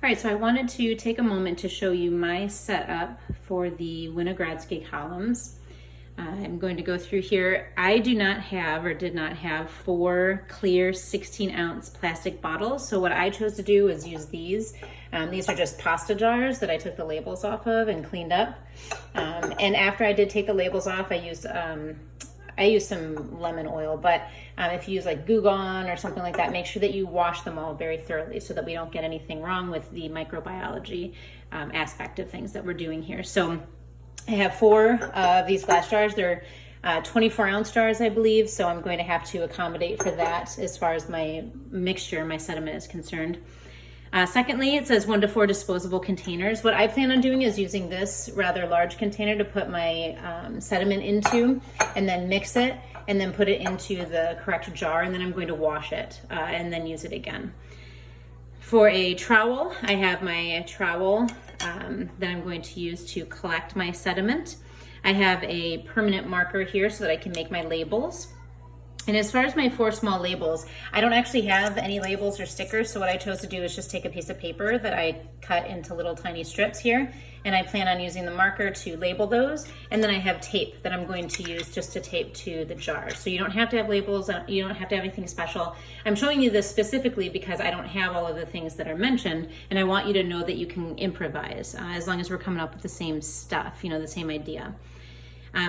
All right, so I wanted to take a moment to show you my setup for the Winogradsky columns. I'm going to go through here. I do not have, or did not have, 4 clear 16-ounce plastic bottles. So what I chose to do was use these. These are just pasta jars that I took the labels off of and cleaned up. And after I did take the labels off, I used some lemon oil, but if you use like Goo Gone or something like that, make sure that you wash them all very thoroughly so that we don't get anything wrong with the microbiology aspect of things that we're doing here. So I have 4 of these glass jars. They're 24-ounce jars, I believe, so I'm going to have to accommodate for that as far as my mixture, my sediment is concerned. Secondly, it says 1 to 4 disposable containers. What I plan on doing is using this rather large container to put my sediment into, and then mix it, and then put it into the correct jar, and then I'm going to wash it and then use it again. For a trowel, I have my trowel that I'm going to use to collect my sediment. I have a permanent marker here so that I can make my labels. And as far as my 4 small labels, I don't actually have any labels or stickers, so what I chose to do is just take a piece of paper that I cut into little tiny strips here, and I plan on using the marker to label those, and then I have tape that I'm going to use just to tape to the jars. So you don't have to have labels, you don't have to have anything special. I'm showing you this specifically because I don't have all of the things that are mentioned, and I want you to know that you can improvise as long as we're coming up with the same stuff, the same idea.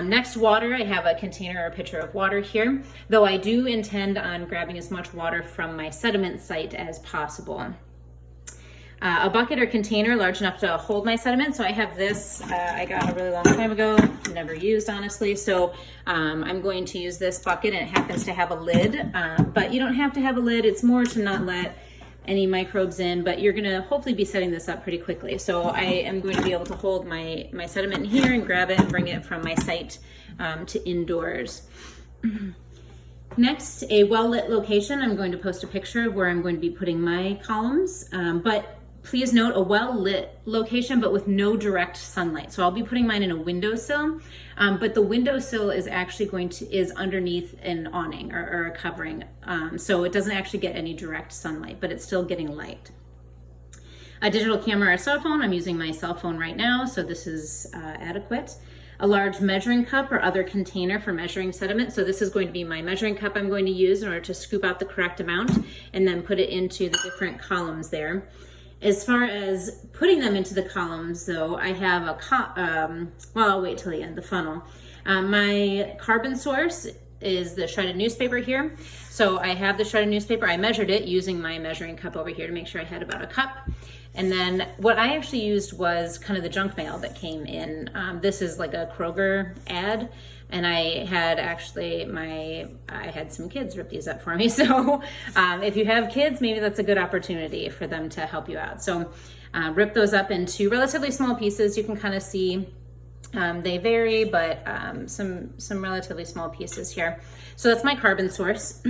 Next, water. I have a container or a pitcher of water here, though I do intend on grabbing as much water from my sediment site as possible. A bucket or container large enough to hold my sediment. So I have this, I got a really long time ago, never used honestly. So I'm going to use this bucket, and it happens to have a lid, but you don't have to have a lid. It's more to not let any microbes in, but you're gonna hopefully be setting this up pretty quickly. So I am going to be able to hold my sediment in here and grab it and bring it from my site to indoors. Next, a well-lit location. I'm going to post a picture of where I'm going to be putting my columns, but please note a well-lit location, but with no direct sunlight. So I'll be putting mine in a windowsill, but the windowsill is actually is underneath an awning or a covering. So it doesn't actually get any direct sunlight, but it's still getting light. A digital camera or cell phone. I'm using my cell phone right now, so this is adequate. A large measuring cup or other container for measuring sediment. So this is going to be my measuring cup I'm going to use in order to scoop out the correct amount and then put it into the different columns there. As far as putting them into the columns, though, I have well, I'll wait till the end, the funnel. My carbon source is the shredded newspaper here. So I have the shredded newspaper. I measured it using my measuring cup over here to make sure I had about a cup. And then what I actually used was kind of the junk mail that came in. This is like a Kroger ad. And I had actually I had some kids rip these up for me. So if you have kids, maybe that's a good opportunity for them to help you out. So rip those up into relatively small pieces. You can kind of see they vary, but some relatively small pieces here. So that's my carbon source.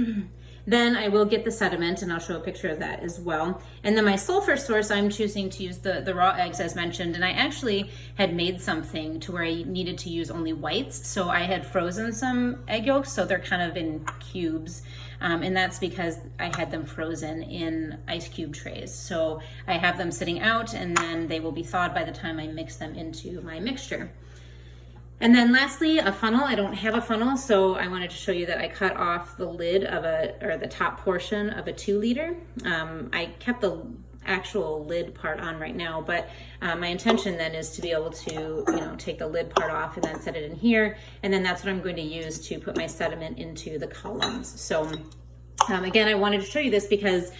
Then I will get the sediment, and I'll show a picture of that as well. And then my sulfur source, I'm choosing to use the raw eggs as mentioned, and I actually had made something to where I needed to use only whites. So I had frozen some egg yolks, so they're kind of in cubes. And that's because I had them frozen in ice cube trays. So I have them sitting out, and then they will be thawed by the time I mix them into my mixture. And then lastly, a funnel. I don't have a funnel, so I wanted to show you that I cut off the lid of the top portion of a 2-liter. I kept the actual lid part on right now, but my intention then is to be able to, take the lid part off and then set it in here. And then that's what I'm going to use to put my sediment into the columns. So again, I wanted to show you this because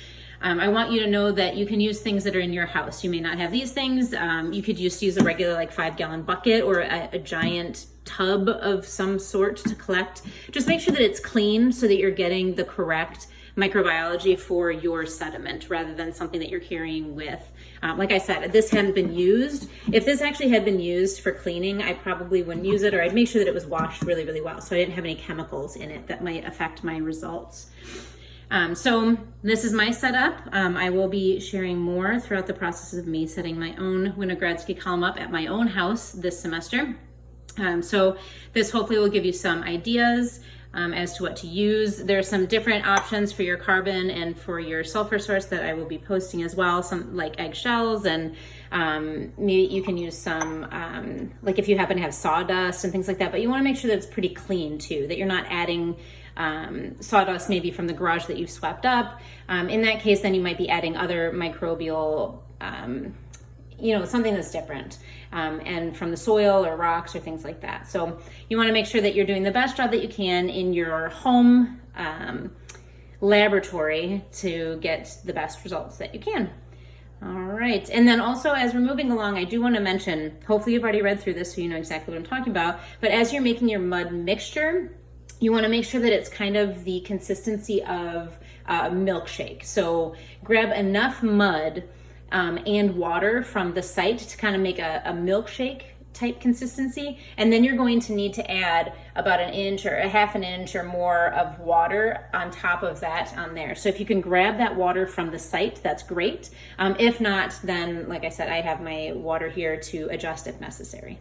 I want you to know that you can use things that are in your house. You may not have these things. You could just use a regular 5-gallon bucket or a giant tub of some sort to collect. Just make sure that it's clean so that you're getting the correct microbiology for your sediment rather than something that you're carrying with. Like I said, this hadn't been used. If this actually had been used for cleaning, I probably wouldn't use it, or I'd make sure that it was washed really, really well so I didn't have any chemicals in it that might affect my results. So this is my setup. I will be sharing more throughout the process of me setting my own Winogradsky column up at my own house this semester. So this hopefully will give you some ideas. as to what to use. There's some different options for your carbon and for your sulfur source that I will be posting as well, some like eggshells, and maybe you can use some, like if you happen to have sawdust and things like that, but you wanna make sure that it's pretty clean too, that you're not adding sawdust maybe from the garage that you've swept up. In that case, then you might be adding other microbial, something that's different, and from the soil or rocks or things like that. So you want to make sure that you're doing the best job that you can in your home laboratory to get the best results that you can. All right, and then also as we're moving along, I do want to mention, hopefully you've already read through this so you know exactly what I'm talking about, but as you're making your mud mixture, you want to make sure that it's kind of the consistency of a milkshake. So grab enough mud and water from the site to kind of make a milkshake type consistency, and then you're going to need to add about an inch or a half an inch or more of water on top of that on there. So if you can grab that water from the site, that's great. If not, then like I said, I have my water here to adjust if necessary.